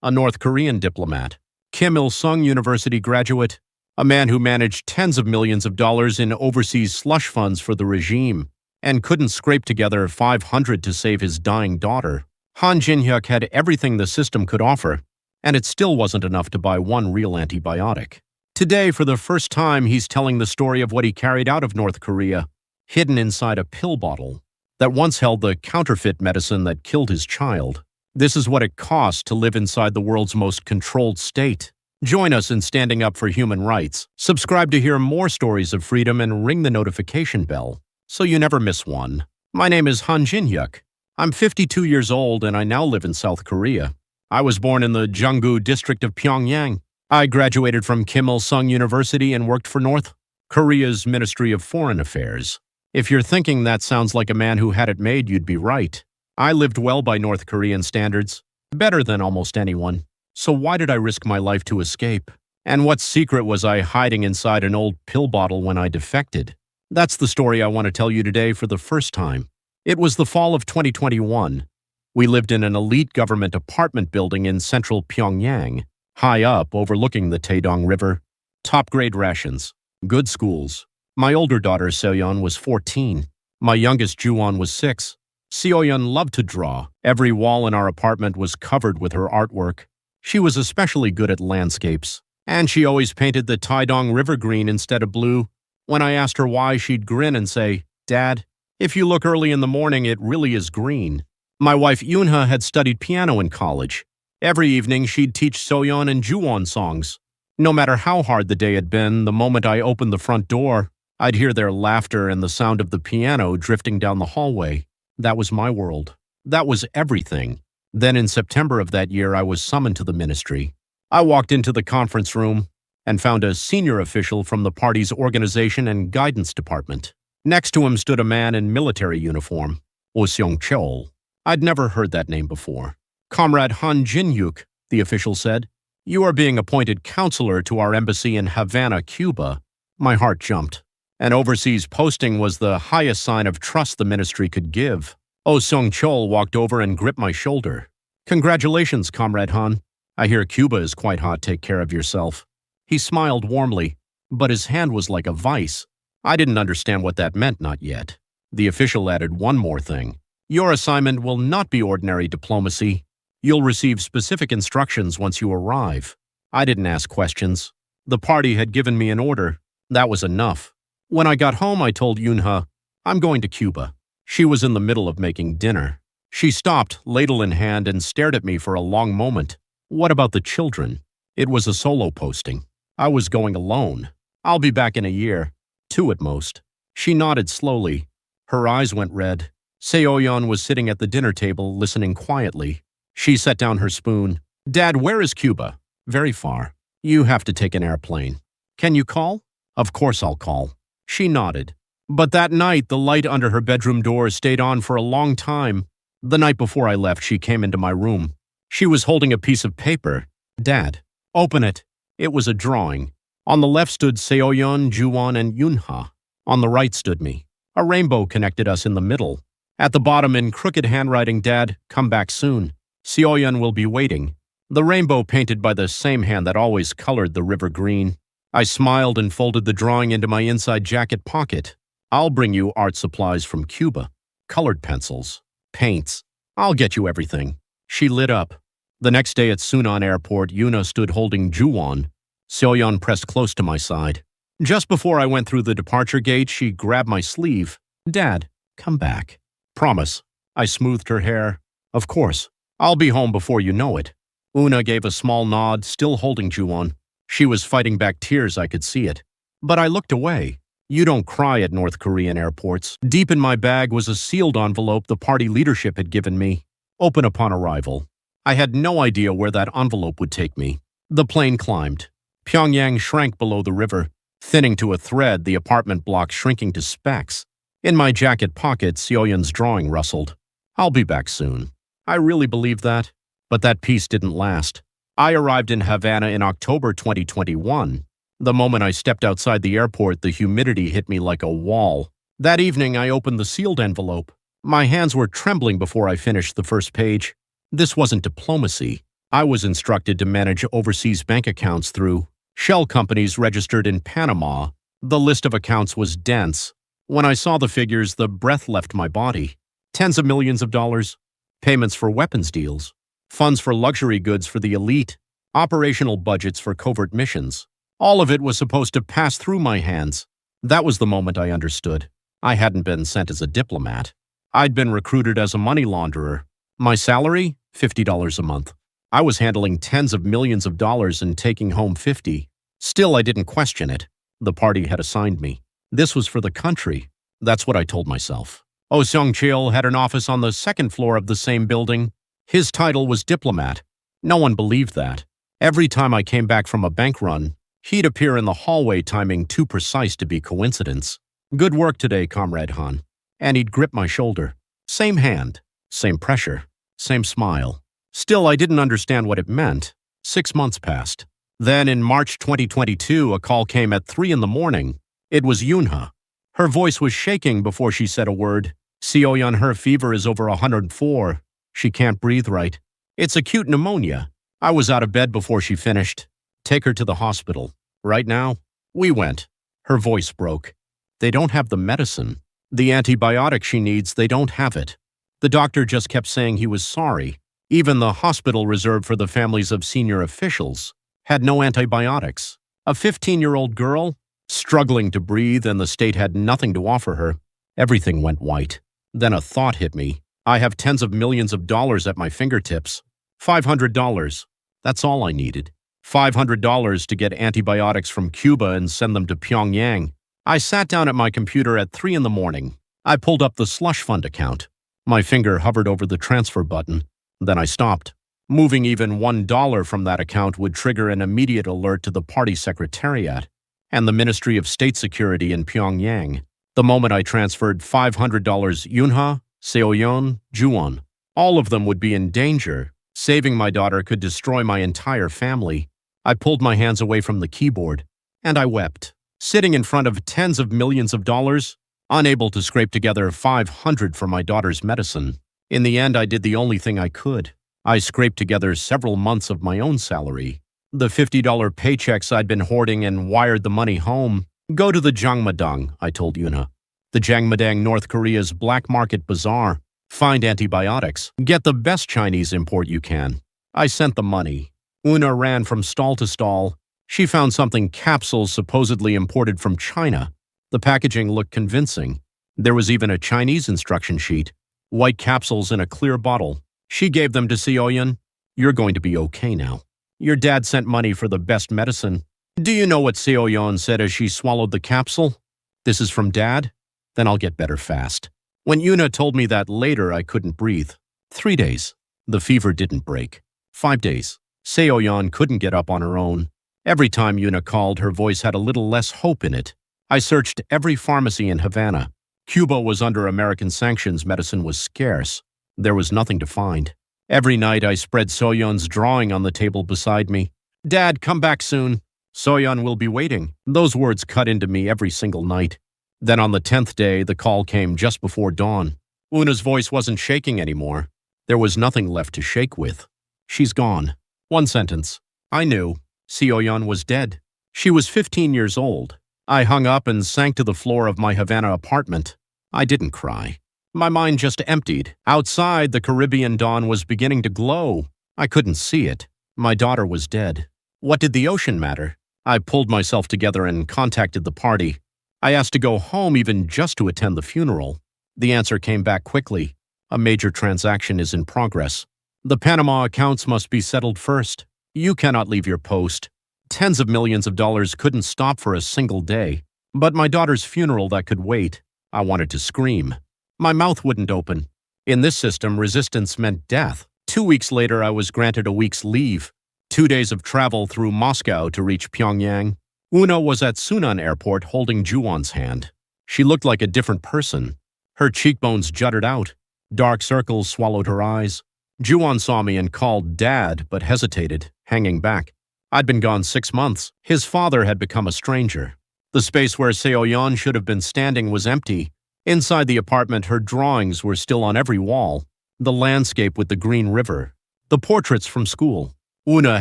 a North Korean diplomat, Kim Il-sung University graduate, a man who managed tens of millions of dollars in overseas slush funds for the regime and couldn't scrape together 500 to save his dying daughter. Han Jin-hyuk had everything the system could offer, and it still wasn't enough to buy one real antibiotic. Today, for the first time, he's telling the story of what he carried out of North Korea, hidden inside a pill bottle that once held the counterfeit medicine that killed his child. This is what it costs to live inside the world's most controlled state. Join us in standing up for human rights. Subscribe to hear more stories of freedom and ring the notification bell so you never miss one. My name is Han Jin-hyuk. I'm 52 years old and I now live in South Korea. I was born in the Jonggu district of Pyongyang. I graduated from Kim Il-sung University and worked for North Korea's Ministry of Foreign Affairs. If you're thinking that sounds like a man who had it made, you'd be right. I lived well by North Korean standards, better than almost anyone. So why did I risk my life to escape? And what secret was I hiding inside an old pill bottle when I defected? That's the story I want to tell you today for the first time. It was the fall of 2021. We lived in an elite government apartment building in central Pyongyang, high up overlooking the Taedong River. Top-grade rations, good schools. My older daughter, Seoyeon, was 14. My youngest, Juwon, was 6. Seoyeon loved to draw. Every wall in our apartment was covered with her artwork. She was especially good at landscapes, and she always painted the Taedong River green instead of blue. When I asked her why, she'd grin and say, "Dad, if you look early in the morning, it really is green." My wife Yoonha had studied piano in college. Every evening, she'd teach Seoyeon and Juwon songs. No matter how hard the day had been, the moment I opened the front door, I'd hear their laughter and the sound of the piano drifting down the hallway. That was my world. That was everything. Then in September of that year, I was summoned to the ministry. I walked into the conference room and found a senior official from the party's organization and guidance department. Next to him stood a man in military uniform, Oh Seong-chol. I'd never heard that name before. "Comrade Han Jin-hyuk," the official said, "you are being appointed counselor to our embassy in Havana, Cuba." My heart jumped. An overseas posting was the highest sign of trust the ministry could give. Oh Seong-chol walked over and gripped my shoulder. "Congratulations, Comrade Han. I hear Cuba is quite hot. Take care of yourself." He smiled warmly, but his hand was like a vice. I didn't understand what that meant, not yet. The official added one more thing. "Your assignment will not be ordinary diplomacy. You'll receive specific instructions once you arrive." I didn't ask questions. The party had given me an order. That was enough. When I got home, I told Yoonha, "I'm going to Cuba." She was in the middle of making dinner. She stopped, ladle in hand, and stared at me for a long moment. "What about the children?" It was a solo posting. I was going alone. "I'll be back in a year. 2 at most." She nodded slowly. Her eyes went red. Seoyeon was sitting at the dinner table, listening quietly. She set down her spoon. "Dad, where is Cuba?" "Very far. You have to take an airplane." "Can you call?" "Of course I'll call." She nodded. But that night, the light under her bedroom door stayed on for a long time. The night before I left, she came into my room. She was holding a piece of paper. "Dad, open it." It was a drawing. On the left stood Seoyeon, Juwon, and Yoonha. On the right stood me. A rainbow connected us in the middle. At the bottom, in crooked handwriting, "Dad, come back soon. Seoyeon will be waiting." The rainbow painted by the same hand that always colored the river green. I smiled and folded the drawing into my inside jacket pocket. "I'll bring you art supplies from Cuba. Colored pencils, paints. I'll get you everything." She lit up. The next day at Sunan Airport, Yoona stood holding Juwon. Seoyeon pressed close to my side. Just before I went through the departure gate, she grabbed my sleeve. "Dad, come back." "Promise." I smoothed her hair. "Of course. I'll be home before you know it." Una gave a small nod, still holding Juwon. She was fighting back tears, I could see it. But I looked away. You don't cry at North Korean airports. Deep in my bag was a sealed envelope the party leadership had given me. Open upon arrival. I had no idea where that envelope would take me. The plane climbed. Pyongyang shrank below the river, thinning to a thread, the apartment block shrinking to specks. In my jacket pocket, Seoyeon's drawing rustled. "I'll be back soon." I really believed that. But that peace didn't last. I arrived in Havana in October 2021. The moment I stepped outside the airport, the humidity hit me like a wall. That evening, I opened the sealed envelope. My hands were trembling before I finished the first page. This wasn't diplomacy. I was instructed to manage overseas bank accounts through shell companies registered in Panama. The list of accounts was dense. When I saw the figures, the breath left my body. Tens of millions of dollars, payments for weapons deals, funds for luxury goods for the elite, operational budgets for covert missions. All of it was supposed to pass through my hands. That was the moment I understood. I hadn't been sent as a diplomat. I'd been recruited as a money launderer. My salary? $50 a month. I was handling tens of millions of dollars and taking home 50. Still, I didn't question it. The party had assigned me. This was for the country. That's what I told myself. Oh Seong-cheol had an office on the second floor of the same building. His title was diplomat. No one believed that. Every time I came back from a bank run, he'd appear in the hallway, timing too precise to be coincidence. Good work today, Comrade Han. And he'd grip my shoulder. Same hand, same pressure, same smile. Still, I didn't understand what it meant. 6 months passed. Then in March 2022, a call came at 3 in the morning. It was Yunha. Her voice was shaking before she said a word. Seo-yeon, her fever is over 104. She can't breathe right. It's acute pneumonia. I was out of bed before she finished. Take her to the hospital. Right now? We went. Her voice broke. They don't have the medicine. The antibiotic she needs, they don't have it. The doctor just kept saying he was sorry. Even the hospital reserved for the families of senior officials had no antibiotics. A 15-year-old girl, struggling to breathe, and the state had nothing to offer her. Everything went white. Then a thought hit me. I have tens of millions of dollars at my fingertips. $500. That's all I needed. $500 to get antibiotics from Cuba and send them to Pyongyang. I sat down at my computer at 3 in the morning. I pulled up the slush fund account. My finger hovered over the transfer button. Then I stopped. Moving even $1 from that account would trigger an immediate alert to the party secretariat and the Ministry of State Security in Pyongyang. The moment I transferred $500, Yunha, Seo-yeon, Juwon, all of them would be in danger. Saving my daughter could destroy my entire family. I pulled my hands away from the keyboard, and I wept. Sitting in front of tens of millions of dollars, unable to scrape together $500 for my daughter's medicine. In the end, I did the only thing I could. I scraped together several months of my own salary. The $50 paychecks I'd been hoarding and wired the money home. Go to the Jangmadang, I told Yuna. The Jangmadang, North Korea's black market bazaar. Find antibiotics. Get the best Chinese import you can. I sent the money. Una ran from stall to stall. She found something capsules supposedly imported from China. The packaging looked convincing. There was even a Chinese instruction sheet. White capsules in a clear bottle. She gave them to Seo-yeon. You're going to be okay now. Your dad sent money for the best medicine. Do you know what Seo-yeon said as she swallowed the capsule? This is from Dad? Then I'll get better fast. When Yuna told me that later, I couldn't breathe. 3 days. The fever didn't break. 5 days. Seo-yeon couldn't get up on her own. Every time Yuna called, her voice had a little less hope in it. I searched every pharmacy in Havana. Cuba was under American sanctions. Medicine was scarce. There was nothing to find. Every night, I spread Seo-yeon's drawing on the table beside me. Dad, come back soon. Seo-yeon will be waiting. Those words cut into me every single night. Then on the 10th day, the call came just before dawn. Una's voice wasn't shaking anymore. There was nothing left to shake with. She's gone. One sentence. I knew. Seo-yeon was dead. She was 15 years old. I hung up and sank to the floor of my Havana apartment. I didn't cry. My mind just emptied. Outside, the Caribbean dawn was beginning to glow. I couldn't see it. My daughter was dead. What did the ocean matter? I pulled myself together and contacted the party. I asked to go home even just to attend the funeral. The answer came back quickly. A major transaction is in progress. The Panama accounts must be settled first. You cannot leave your post. Tens of millions of dollars couldn't stop for a single day. But my daughter's funeral, that could wait. I wanted to scream. My mouth wouldn't open. In this system, resistance meant death. 2 weeks later, I was granted a week's leave. 2 days of travel through Moscow to reach Pyongyang. Una was at Sunan Airport holding Juwon's hand. She looked like a different person. Her cheekbones jutted out. Dark circles swallowed her eyes. Juwon saw me and called Dad, but hesitated, hanging back. I'd been gone 6 months. His father had become a stranger. The space where Seo-yeon should have been standing was empty. Inside the apartment, her drawings were still on every wall. The landscape with the green river. The portraits from school. Una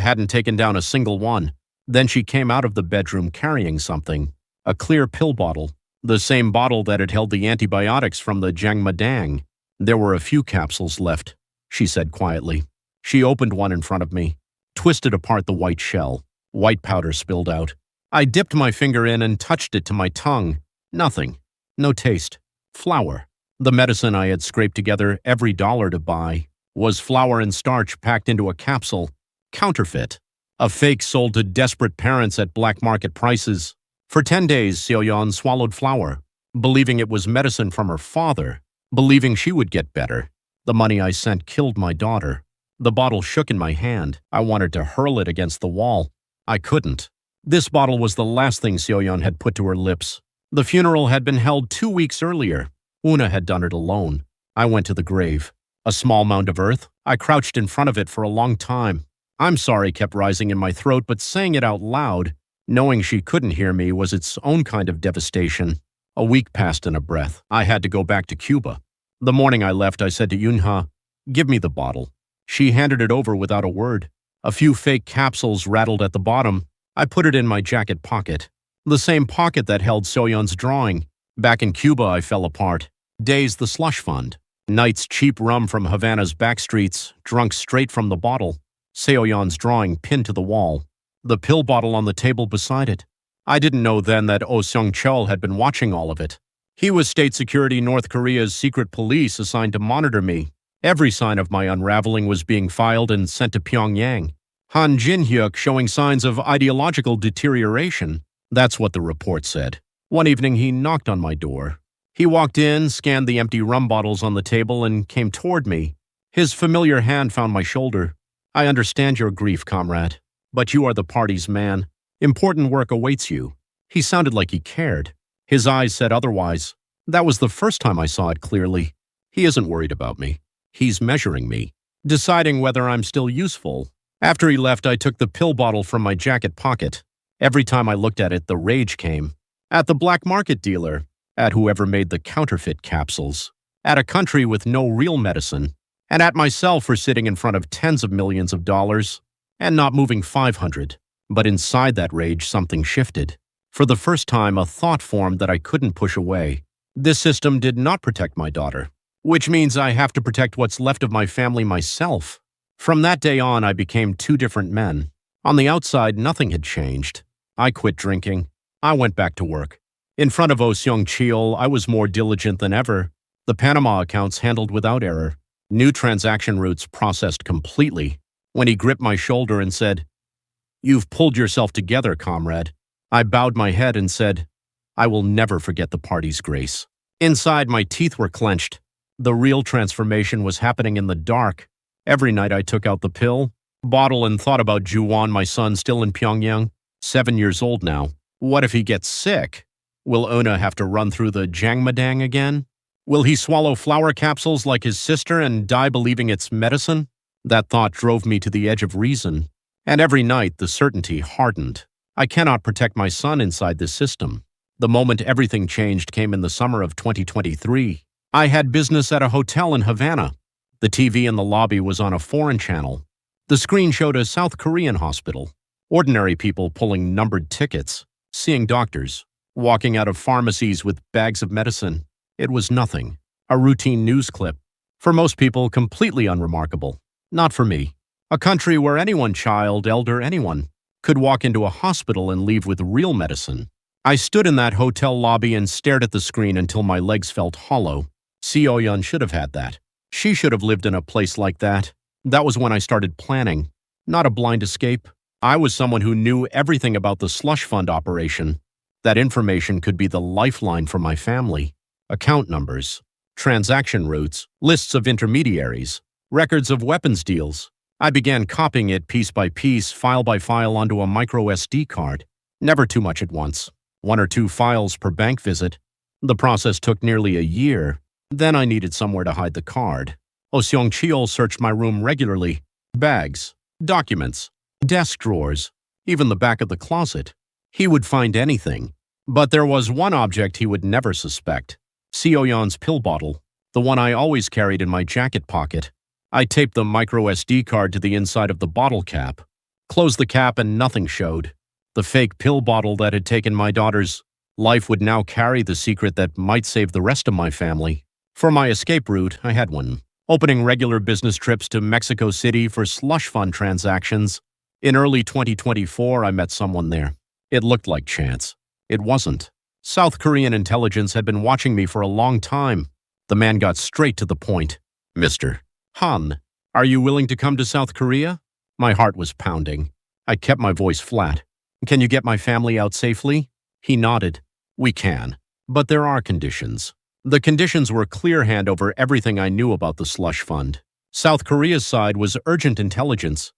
hadn't taken down a single one. Then she came out of the bedroom carrying something. A clear pill bottle. The same bottle that had held the antibiotics from the Jangmadang. There were a few capsules left, she said quietly. She opened one in front of me, twisted apart the white shell. White powder spilled out. I dipped my finger in and touched it to my tongue. Nothing. No taste. Flour. The medicine I had scraped together every dollar to buy was flour and starch packed into a capsule. Counterfeit. A fake sold to desperate parents at black market prices. For 10 days, Seoyeon swallowed flour, believing it was medicine from her father, believing she would get better. The money I sent killed my daughter. The bottle shook in my hand. I wanted to hurl it against the wall. I couldn't. This bottle was the last thing Seoyeon had put to her lips. The funeral had been held 2 weeks earlier. Una had done it alone. I went to the grave. A small mound of earth. I crouched in front of it for a long time. I'm sorry kept rising in my throat, but saying it out loud, knowing she couldn't hear me, was its own kind of devastation. A week passed in a breath. I had to go back to Cuba. The morning I left, I said to Yunha, "Give me the bottle." She handed it over without a word. A few fake capsules rattled at the bottom. I put it in my jacket pocket. The same pocket that held Seoyeon's drawing. Back in Cuba, I fell apart. Days the slush fund. Nights cheap rum from Havana's back streets, drunk straight from the bottle. Seoyeon's drawing pinned to the wall. The pill bottle on the table beside it. I didn't know then that Oh Seong-chul had been watching all of it. He was State Security North Korea's secret police assigned to monitor me. Every sign of my unraveling was being filed and sent to Pyongyang. Han Jin-hyuk showing signs of ideological deterioration. That's what the report said. One evening he knocked on my door. He walked in, scanned the empty rum bottles on the table, and came toward me. His familiar hand found my shoulder. "I understand your grief, comrade, but you are the party's man. Important work awaits you." He sounded like he cared. His eyes said otherwise. That was the first time I saw it clearly. He isn't worried about me. He's measuring me, deciding whether I'm still useful. After he left, I took the pill bottle from my jacket pocket. Every time I looked at it, the rage came. At the black market dealer, at whoever made the counterfeit capsules, at a country with no real medicine, and at myself for sitting in front of tens of millions of dollars and not moving 500. But inside that rage, something shifted. For the first time, a thought formed that I couldn't push away. This system did not protect my daughter, which means I have to protect what's left of my family myself. From that day on, I became two different men. On the outside, nothing had changed. I quit drinking. I went back to work. In front of Oh Seong-chul, I was more diligent than ever. The Panama accounts handled without error. New transaction routes processed completely. When he gripped my shoulder and said, "You've pulled yourself together, comrade," I bowed my head and said, "I will never forget the party's grace." Inside, my teeth were clenched. The real transformation was happening in the dark. Every night I took out the pill, bottle, and thought about Juwon, my son, still in Pyongyang, 7 years old now. What if he gets sick? Will Una have to run through the Jangmadang again? Will he swallow flour capsules like his sister and die believing it's medicine? That thought drove me to the edge of reason. And every night, the certainty hardened. I cannot protect my son inside this system. The moment everything changed came in the summer of 2023. I had business at a hotel in Havana. The TV in the lobby was on a foreign channel. The screen showed a South Korean hospital. Ordinary people pulling numbered tickets, seeing doctors, walking out of pharmacies with bags of medicine. It was nothing. A routine news clip. For most people, completely unremarkable. Not for me. A country where anyone, child, elder, anyone, could walk into a hospital and leave with real medicine. I stood in that hotel lobby and stared at the screen until my legs felt hollow. Seoyeon should have had that. She should have lived in a place like that. That was when I started planning. Not a blind escape. I was someone who knew everything about the slush fund operation. That information could be the lifeline for my family. Account numbers, transaction routes, lists of intermediaries, records of weapons deals. I began copying it piece by piece, file by file onto a micro SD card. Never too much at once. 1 or 2 files per bank visit. The process took nearly a year. Then I needed somewhere to hide the card. Oh Seong-chul searched my room regularly. Bags, documents, desk drawers, even the back of the closet. He would find anything. But there was one object he would never suspect. Seoyeon's pill bottle, the one I always carried in my jacket pocket. I taped the micro SD card to the inside of the bottle cap. Closed the cap and nothing showed. The fake pill bottle that had taken my daughter's life would now carry the secret that might save the rest of my family. For my escape route, I had one. Opening regular business trips to Mexico City for slush fund transactions. In early 2024, I met someone there. It looked like chance. It wasn't. South Korean intelligence had been watching me for a long time. The man got straight to the point. Mr. Han, are you willing to come to South Korea? My heart was pounding. I kept my voice flat. Can you get my family out safely? He nodded. We can. But there are conditions. The conditions were clear hand over everything I knew about the slush fund. South Korea's side was urgent intelligence.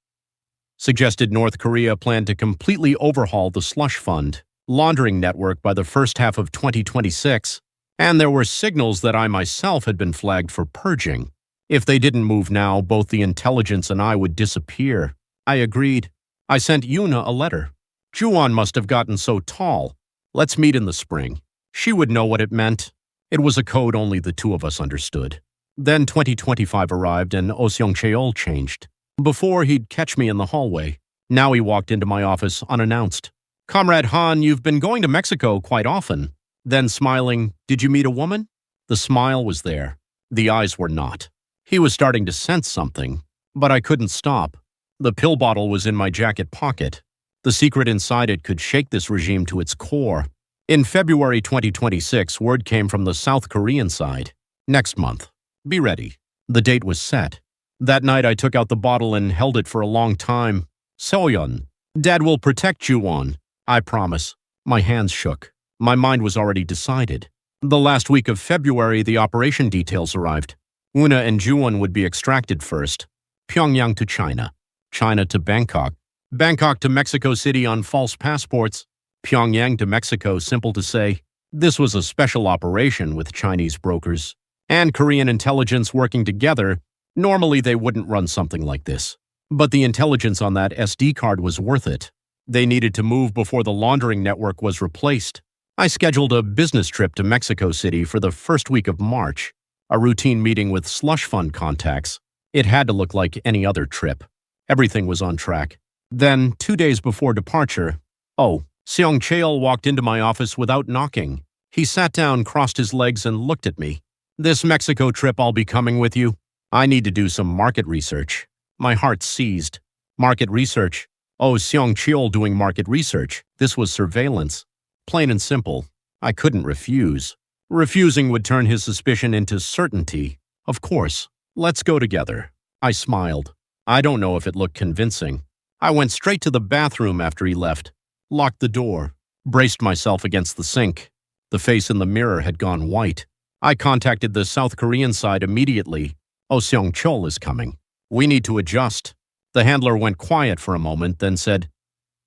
Suggested North Korea planned to completely overhaul the slush fund laundering network by the first half of 2026, and there were signals that I myself had been flagged for purging. If they didn't move now, both the intelligence and I would disappear. I agreed. I sent Yuna a letter. Juwon must have gotten so tall. Let's meet in the spring. She would know what it meant. It was a code only the two of us understood. Then 2025 arrived and Oseong Cheol changed. Before, he'd catch me in the hallway. Now he walked into my office unannounced. Comrade Han, you've been going to Mexico quite often. Then smiling, did you meet a woman? The smile was there. The eyes were not. He was starting to sense something, but I couldn't stop. The pill bottle was in my jacket pocket. The secret inside it could shake this regime to its core. In February 2026, word came from the South Korean side. Next month. Be ready. The date was set. That night I took out the bottle and held it for a long time. Seoyeon, Dad will protect Juwon. I promise. My hands shook. My mind was already decided. The last week of February, the operation details arrived. Una and Juwon would be extracted first. Pyongyang to China. China to Bangkok. Bangkok to Mexico City on false passports. Pyongyang to Mexico, simple to say. This was a special operation with Chinese brokers and Korean intelligence working together. Normally, they wouldn't run something like this. But the intelligence on that SD card was worth it. They needed to move before the laundering network was replaced. I scheduled a business trip to Mexico City for the first week of March. A routine meeting with slush fund contacts. It had to look like any other trip. Everything was on track. Then, 2 days before departure, Seong Cheol walked into my office without knocking. He sat down, crossed his legs, and looked at me. This Mexico trip, I'll be coming with you. I need to do some market research. My heart seized. Market research. Seong Cheol doing market research. This was surveillance. Plain and simple. I couldn't refuse. Refusing would turn his suspicion into certainty. Of course. Let's go together. I smiled. I don't know if it looked convincing. I went straight to the bathroom after he left, locked the door, braced myself against the sink. The face in the mirror had gone white. I contacted the South Korean side immediately. Seong Cheol is coming. We need to adjust. The handler went quiet for a moment, then said,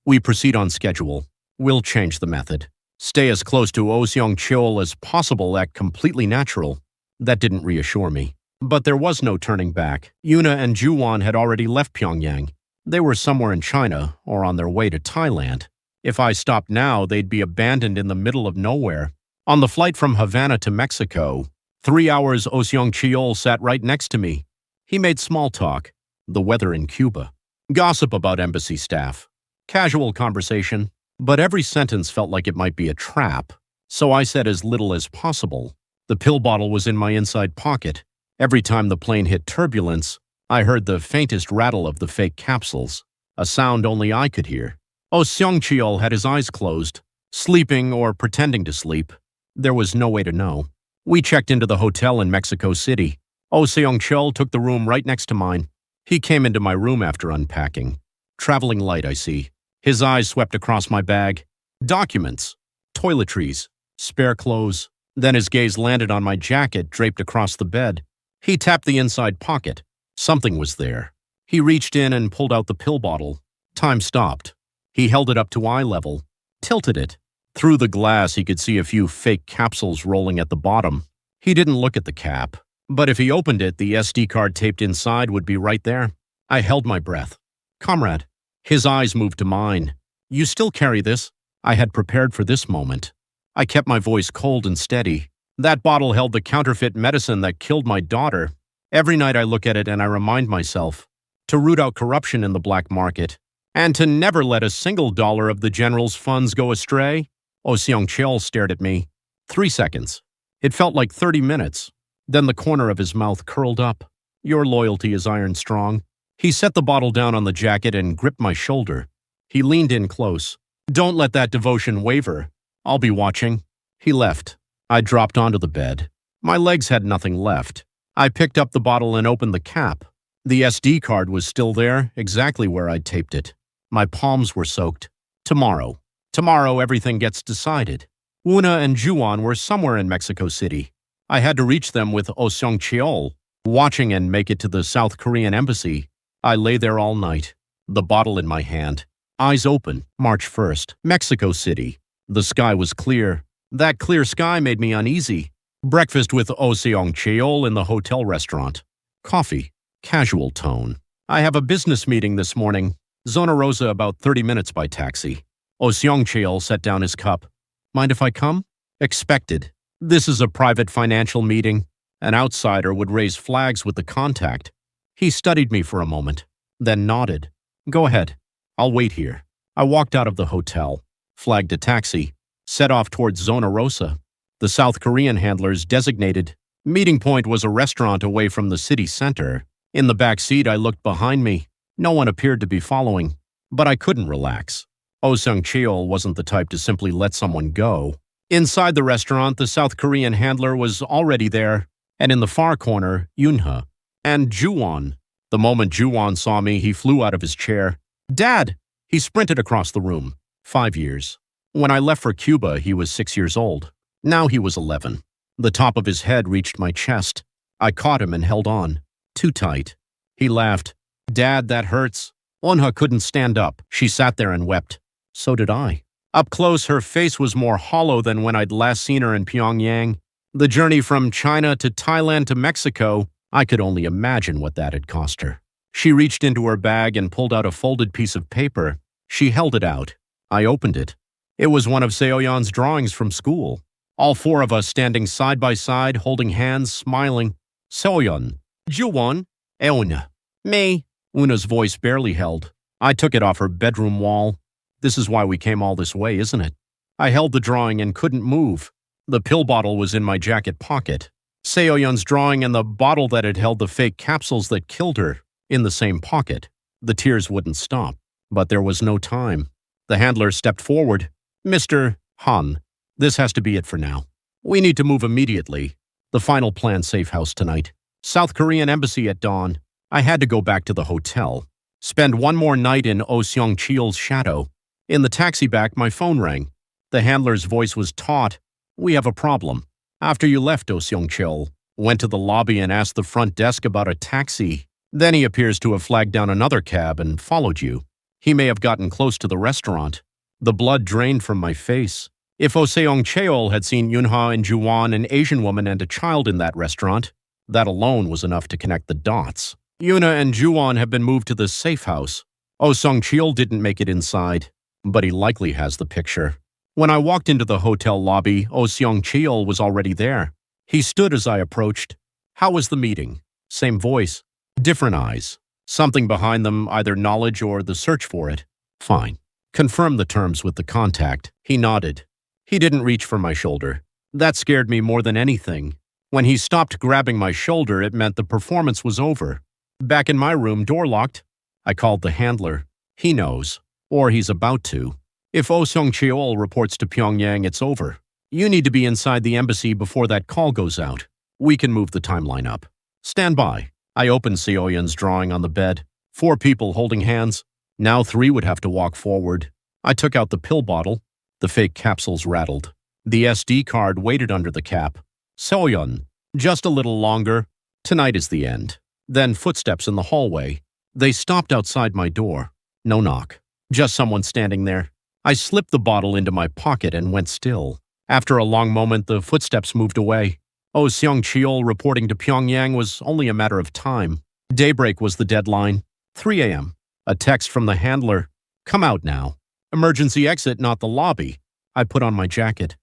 we proceed on schedule. We'll change the method. Stay as close to Seong Cheol as possible, act completely natural. That didn't reassure me. But there was no turning back. Yuna and Juwon had already left Pyongyang. They were somewhere in China or on their way to Thailand. If I stopped now, they'd be abandoned in the middle of nowhere. On the flight from Havana to Mexico, 3 hours Oseong Cheol sat right next to me. He made small talk. The weather in Cuba. Gossip about embassy staff. Casual conversation. But every sentence felt like it might be a trap. So I said as little as possible. The pill bottle was in my inside pocket. Every time the plane hit turbulence, I heard the faintest rattle of the fake capsules. A sound only I could hear. Seong Cheol had his eyes closed, sleeping or pretending to sleep. There was no way to know. We checked into the hotel in Mexico City. Seong Cheol took the room right next to mine. He came into my room after unpacking. Traveling light, I see. His eyes swept across my bag. Documents, toiletries, spare clothes. Then his gaze landed on my jacket draped across the bed. He tapped the inside pocket. Something was there. He reached in and pulled out the pill bottle. Time stopped. He held it up to eye level, tilted it. Through the glass, he could see a few fake capsules rolling at the bottom. He didn't look at the cap. But if he opened it, the SD card taped inside would be right there. I held my breath. Comrade. His eyes moved to mine. You still carry this? I had prepared for this moment. I kept my voice cold and steady. That bottle held the counterfeit medicine that killed my daughter. Every night I look at it and I remind myself to root out corruption in the black market. And to never let a single dollar of the general's funds go astray? Oh Seong-cheol stared at me. 3 seconds. It felt like 30 minutes. Then the corner of his mouth curled up. Your loyalty is iron strong. He set the bottle down on the jacket and gripped my shoulder. He leaned in close. Don't let that devotion waver. I'll be watching. He left. I dropped onto the bed. My legs had nothing left. I picked up the bottle and opened the cap. The SD card was still there, exactly where I'd taped it. My palms were soaked. Tomorrow. Tomorrow everything gets decided. Una and Juan were somewhere in Mexico City. I had to reach them with Oh Seong-cheol. Watching and make it to the South Korean embassy. I lay there all night, the bottle in my hand. Eyes open, March 1st, Mexico City. The sky was clear. That clear sky made me uneasy. Breakfast with Oh Seong-cheol in the hotel restaurant. Coffee, casual tone. I have a business meeting this morning. Zona Rosa about 30 minutes by taxi. Oh Seong-cheol set down his cup. Mind if I come? Expected. This is a private financial meeting. An outsider would raise flags with the contact. He studied me for a moment, then nodded. Go ahead. I'll wait here. I walked out of the hotel, flagged a taxi, set off towards Zona Rosa. The South Korean handler's designated meeting point was a restaurant away from the city center. In the back seat, I looked behind me. No one appeared to be following, but I couldn't relax. Oh Seong-cheol wasn't the type to simply let someone go. Inside the restaurant, the South Korean handler was already there, and in the far corner, Yunha and Juan. The moment Juan saw me, he flew out of his chair. Dad! He sprinted across the room. 5 years. When I left for Cuba, he was 6 years old. Now he was 11. The top of his head reached my chest. I caught him and held on. Too tight. He laughed. Dad, that hurts. Onha couldn't stand up. She sat there and wept. So did I. Up close, her face was more hollow than when I'd last seen her in Pyongyang. The journey from China to Thailand to Mexico, I could only imagine what that had cost her. She reached into her bag and pulled out a folded piece of paper. She held it out. I opened it. It was one of Seoyeon's drawings from school. All 4 of us standing side by side, holding hands, smiling. Seoyeon. Juwon. Euna. Me. Una's voice barely held. I took it off her bedroom wall. This is why we came all this way, isn't it? I held the drawing and couldn't move. The pill bottle was in my jacket pocket. Seoyeon's drawing and the bottle that had held the fake capsules that killed her in the same pocket. The tears wouldn't stop, but there was no time. The handler stepped forward. Mr. Han, this has to be it for now. We need to move immediately. The final plan safe house tonight. South Korean embassy at dawn. I had to go back to the hotel. Spend one more night in Oh Seong-cheol's shadow. In the taxi back, my phone rang. The handler's voice was taut. We have a problem. After you left, Oh Seong-cheol, went to the lobby and asked the front desk about a taxi. Then he appears to have flagged down another cab and followed you. He may have gotten close to the restaurant. The blood drained from my face. If Oh Seong-cheol had seen Yunha and Juwan, an Asian woman and a child in that restaurant, that alone was enough to connect the dots. Yuna and Juwan have been moved to the safe house. Oh Seong-cheol didn't make it inside, but he likely has the picture. When I walked into the hotel lobby, Oh Seong-cheol was already there. He stood as I approached. How was the meeting? Same voice. Different eyes. Something behind them, either knowledge or the search for it. Fine. Confirm the terms with the contact. He nodded. He didn't reach for my shoulder. That scared me more than anything. When he stopped grabbing my shoulder, it meant the performance was over. Back in my room, door locked. I called the handler. He knows. Or he's about to. If Oh Seong-cheol reports to Pyongyang, it's over. You need to be inside the embassy before that call goes out. We can move the timeline up. Stand by. I opened Seoyeon's drawing on the bed. 4 people holding hands. Now 3 would have to walk forward. I took out the pill bottle. The fake capsules rattled. The SD card waited under the cap. Seoyeon, just a little longer. Tonight is the end. Then footsteps in the hallway. They stopped outside my door. No knock. Just someone standing there. I slipped the bottle into my pocket and went still. After a long moment, the footsteps moved away. Oh Seong-cheol reporting to Pyongyang was only a matter of time. Daybreak was the deadline. 3 a.m. A text from the handler. Come out now. Emergency exit, not the lobby. I put on my jacket.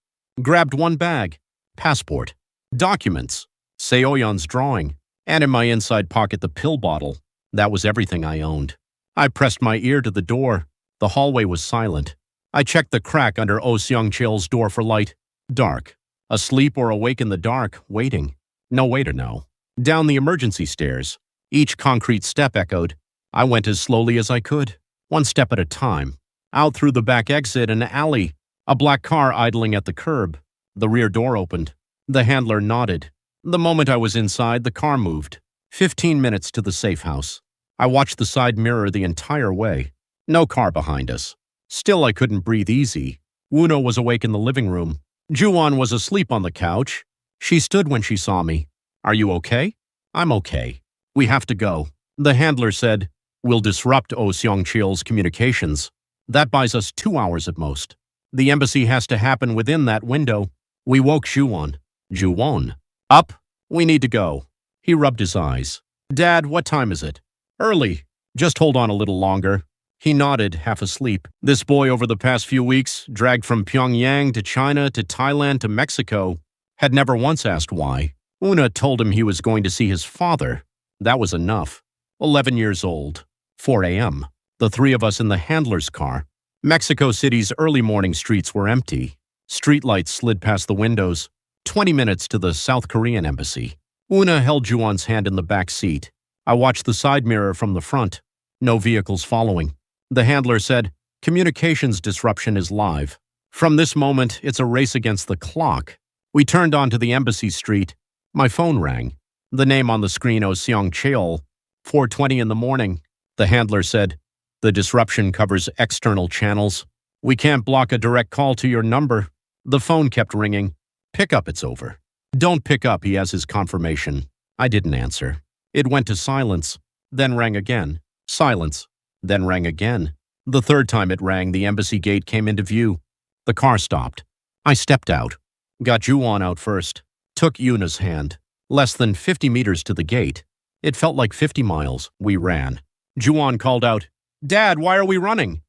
Grabbed one bag. Passport. Documents. Seoyeon's drawing. And in my inside pocket the pill bottle. That was everything I owned. I pressed my ear to the door. The hallway was silent. I checked the crack under Oh Seong-cheol's door for light. Dark. Asleep or awake in the dark, waiting. No way to know. Down the emergency stairs. Each concrete step echoed. I went as slowly as I could, one step at a time. Out through the back exit, an alley. A black car idling at the curb. The rear door opened. The handler nodded. The moment I was inside, the car moved. 15 minutes to the safe house. I watched the side mirror the entire way. No car behind us. Still, I couldn't breathe easy. Woono was awake in the living room. Ju-won was asleep on the couch. She stood when she saw me. "Are you okay?" "I'm okay. We have to go." The handler said, "We'll disrupt Oh Seong-cheol's communications. That buys us 2 hours at most. The embassy has to happen within that window." We woke Ju-won. "Ju-won. Up. We need to go." He rubbed his eyes. "Dad, what time is it?" "Early. Just hold on a little longer." He nodded, half asleep. This boy over the past few weeks, dragged from Pyongyang to China to Thailand to Mexico, had never once asked why. Una told him he was going to see his father. That was enough. 11 years old. 4 a.m. The three of us in the handler's car. Mexico City's early morning streets were empty. Streetlights slid past the windows. 20 minutes to the South Korean embassy. Una held Ju-won's hand in the back seat. I watched the side mirror from the front. No vehicles following. The handler said, "Communications disruption is live. From this moment, it's a race against the clock." We turned onto the embassy street. My phone rang. The name on the screen, Oh Seong-cheol. 4:20 in the morning. The handler said, "The disruption covers external channels. We can't block a direct call to your number." The phone kept ringing. "Pick up, it's over." "Don't pick up," he has his confirmation. I didn't answer. It went to silence, then rang again. Silence, then rang again. The third time it rang, the embassy gate came into view. The car stopped. I stepped out. Got Ju-won out first. Took Yuna's hand. Less than 50 meters to the gate. It felt like 50 miles. We ran. Ju-won called out, "Dad, why are we running?"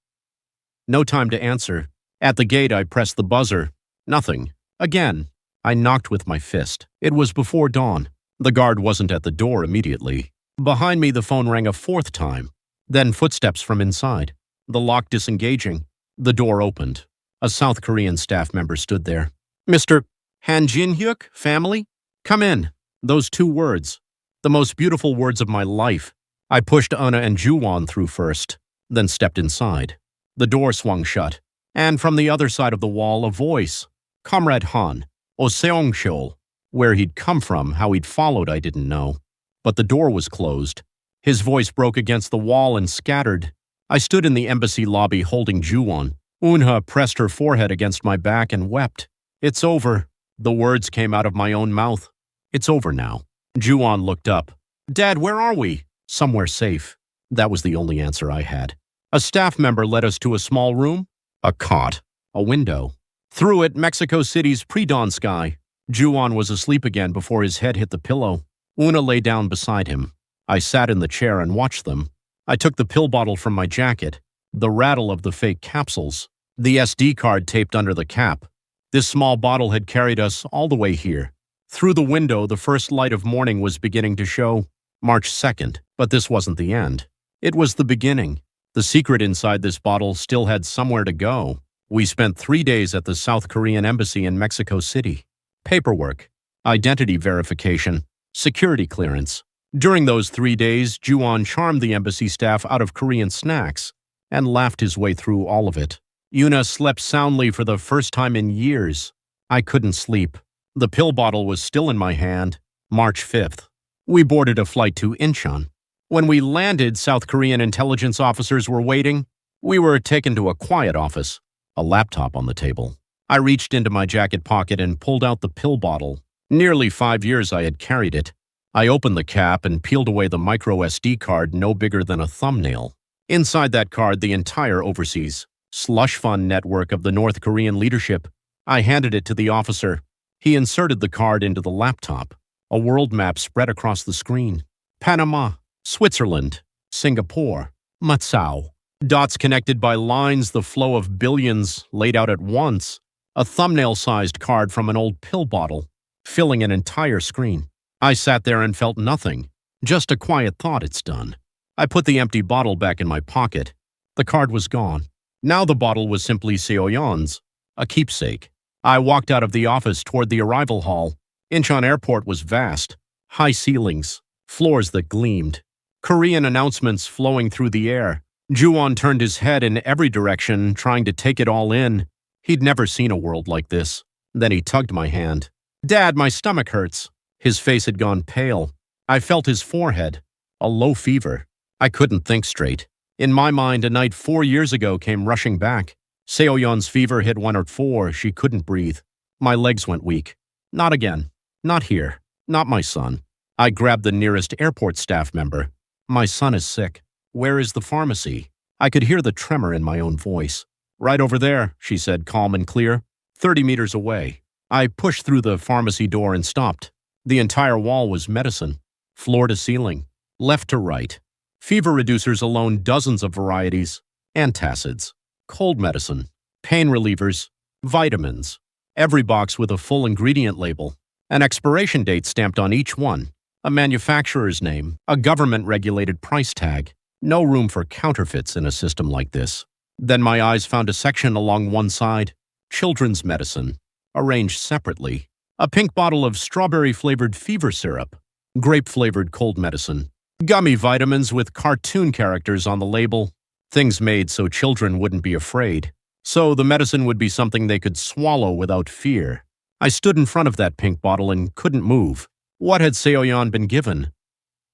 No time to answer. At the gate, I pressed the buzzer. Nothing. Again. I knocked with my fist. It was before dawn. The guard wasn't at the door immediately. Behind me, the phone rang a fourth time. Then footsteps from inside. The lock disengaging. The door opened. A South Korean staff member stood there. "Mr. Han Jin-hyuk, family? Come in." Those 2 words. The most beautiful words of my life. I pushed Una and Ju-won through first, then stepped inside. The door swung shut. And from the other side of the wall, a voice. Comrade Han, Oh Seong-cheol. Where he'd come from, how he'd followed, I didn't know. But the door was closed. His voice broke against the wall and scattered. I stood in the embassy lobby holding Ju-won. Unha pressed her forehead against my back and wept. "It's over." The words came out of my own mouth. "It's over now." Ju-won looked up. "Dad, where are we?" "Somewhere safe." That was the only answer I had. A staff member led us to a small room. A cot. A window. Through it, Mexico City's pre-dawn sky. Ju-won was asleep again before his head hit the pillow. Una lay down beside him. I sat in the chair and watched them. I took the pill bottle from my jacket. The rattle of the fake capsules. The SD card taped under the cap. This small bottle had carried us all the way here. Through the window, the first light of morning was beginning to show. March 2nd. But this wasn't the end. It was the beginning. The secret inside this bottle still had somewhere to go. We spent 3 days at the South Korean embassy in Mexico City. Paperwork. Identity verification. Security clearance. During those 3 days, Ju-won charmed the embassy staff out of Korean snacks and laughed his way through all of it. Una slept soundly for the first time in years. I couldn't sleep. The pill bottle was still in my hand. March 5th. We boarded a flight to Incheon. When we landed, South Korean intelligence officers were waiting. We were taken to a quiet office, a laptop on the table. I reached into my jacket pocket and pulled out the pill bottle. Nearly 5 years I had carried it. I opened the cap and peeled away the micro SD card no bigger than a thumbnail. Inside that card, the entire overseas slush fund network of the North Korean leadership. I handed it to the officer. He inserted the card into the laptop. A world map spread across the screen. Panama, Switzerland, Singapore, Macau. Dots connected by lines, the flow of billions laid out at once. A thumbnail-sized card from an old pill bottle, filling an entire screen. I sat there and felt nothing. Just a quiet thought, it's done. I put the empty bottle back in my pocket. The card was gone. Now the bottle was simply Seoyeon's, a keepsake. I walked out of the office toward the arrival hall. Incheon Airport was vast. High ceilings, floors that gleamed, Korean announcements flowing through the air. Jong turned his head in every direction, trying to take it all in. He'd never seen a world like this. Then he tugged my hand. "Dad, my stomach hurts." His face had gone pale. I felt his forehead. A low fever. I couldn't think straight. In my mind, a night 4 years ago came rushing back. Seoyeon's fever hit 104. She couldn't breathe. My legs went weak. Not again. Not here. Not my son. I grabbed the nearest airport staff member. "My son is sick. Where is the pharmacy?" I could hear the tremor in my own voice. "Right over there," she said, calm and clear. 30 meters away. I pushed through the pharmacy door and stopped. The entire wall was medicine. Floor to ceiling. Left to right. Fever reducers alone, dozens of varieties. Antacids. Cold medicine. Pain relievers. Vitamins. Every box with a full ingredient label. An expiration date stamped on each one. A manufacturer's name. A government-regulated price tag. No room for counterfeits in a system like this. Then my eyes found a section along one side. Children's medicine. Arranged separately. A pink bottle of strawberry-flavored fever syrup. Grape-flavored cold medicine. Gummy vitamins with cartoon characters on the label. Things made so children wouldn't be afraid. So the medicine would be something they could swallow without fear. I stood in front of that pink bottle and couldn't move. What had Seoyeon been given?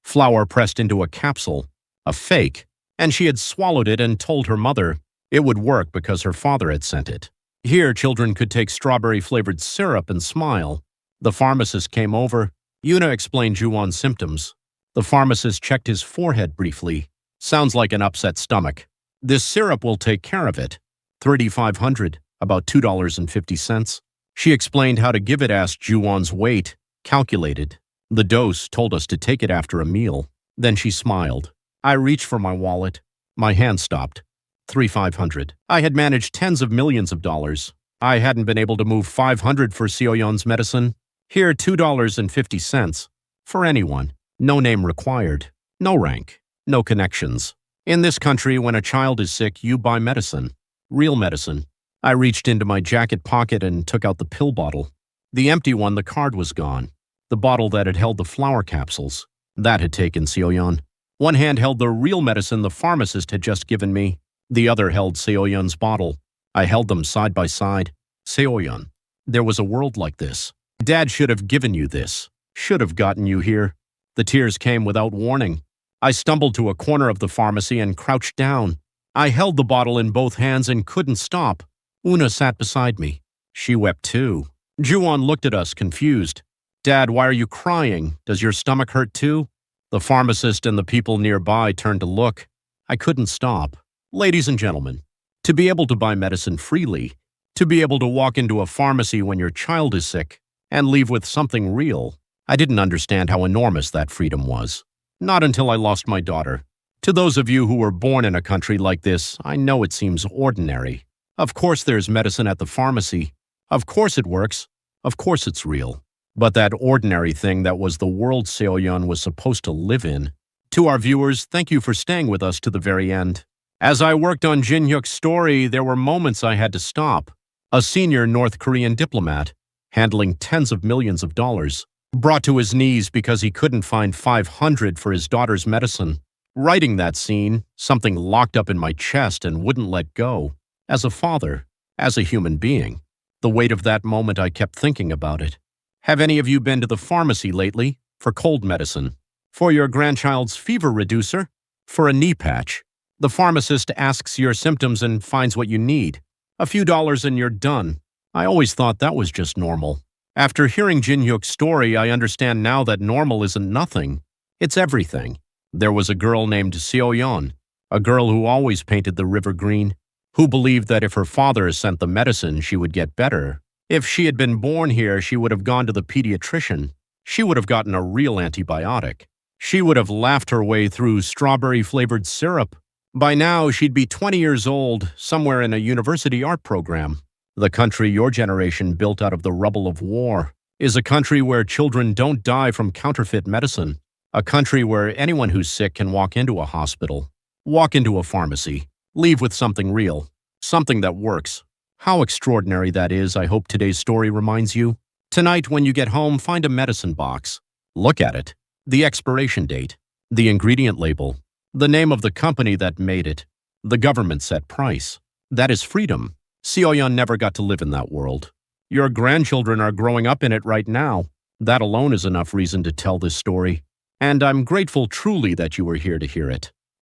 Flour pressed into a capsule. A fake. And she had swallowed it and told her mother it would work because her father had sent it. Here, children could take strawberry-flavored syrup and smile. The pharmacist came over. Yuna explained Juwon's symptoms. The pharmacist checked his forehead briefly. "Sounds like an upset stomach. This syrup will take care of it. 3,500, about $2.50. She explained how to give it, asked Juwon's weight, calculated. The dose, told us to take it after a meal. Then she smiled. I reached for my wallet. My hand stopped. 3,500. I had managed tens of millions of dollars. I hadn't been able to move 500 for Seoyeon's medicine. Here, $2.50. For anyone. No name required. No rank. No connections. In this country, when a child is sick, you buy medicine. Real medicine. I reached into my jacket pocket and took out the pill bottle. The empty one, the card was gone. The bottle that had held the flour capsules. That had taken Seoyeon. One hand held the real medicine the pharmacist had just given me. The other held Seoyeon's bottle. I held them side by side. Seoyeon, there was a world like this. Dad should have given you this. Should have gotten you here. The tears came without warning. I stumbled to a corner of the pharmacy and crouched down. I held the bottle in both hands and couldn't stop. Una sat beside me. She wept too. Juwon looked at us, confused. "Dad, why are you crying? Does your stomach hurt too?" The pharmacist and the people nearby turned to look. I couldn't stop. Ladies and gentlemen, to be able to buy medicine freely, to be able to walk into a pharmacy when your child is sick, and leave with something real, I didn't understand how enormous that freedom was. Not until I lost my daughter. To those of you who were born in a country like this, I know it seems ordinary. Of course there's medicine at the pharmacy. Of course it works. Of course it's real. But that ordinary thing that was the world Seoyeon was supposed to live in. To our viewers, thank you for staying with us to the very end. As I worked on Jin Hyuk's story, there were moments I had to stop. A senior North Korean diplomat, handling tens of millions of dollars, brought to his knees because he couldn't find 500 for his daughter's medicine. Writing that scene, something locked up in my chest and wouldn't let go. As a father, as a human being, the weight of that moment, I kept thinking about it. Have any of you been to the pharmacy lately? For cold medicine? For your grandchild's fever reducer? For a knee patch? The pharmacist asks your symptoms and finds what you need. A few dollars and you're done. I always thought that was just normal. After hearing Jin Hyuk's story, I understand now that normal isn't nothing. It's everything. There was a girl named Seoyeon, a girl who always painted the river green, who believed that if her father sent the medicine, she would get better. If she had been born here, she would have gone to the pediatrician. She would have gotten a real antibiotic. She would have laughed her way through strawberry-flavored syrup. By now, she'd be 20 years old, somewhere in a university art program. The country your generation built out of the rubble of war is a country where children don't die from counterfeit medicine. A country where anyone who's sick can walk into a hospital, walk into a pharmacy, leave with something real, something that works. How extraordinary that is, I hope today's story reminds you. Tonight, when you get home, find a medicine box. Look at it. The expiration date, the ingredient label, the name of the company that made it, the government set price. That is freedom. Sioyan never got to live in that world. Your grandchildren are growing up in it right now. That alone is enough reason to tell this story. And I'm grateful truly that you were here to hear it.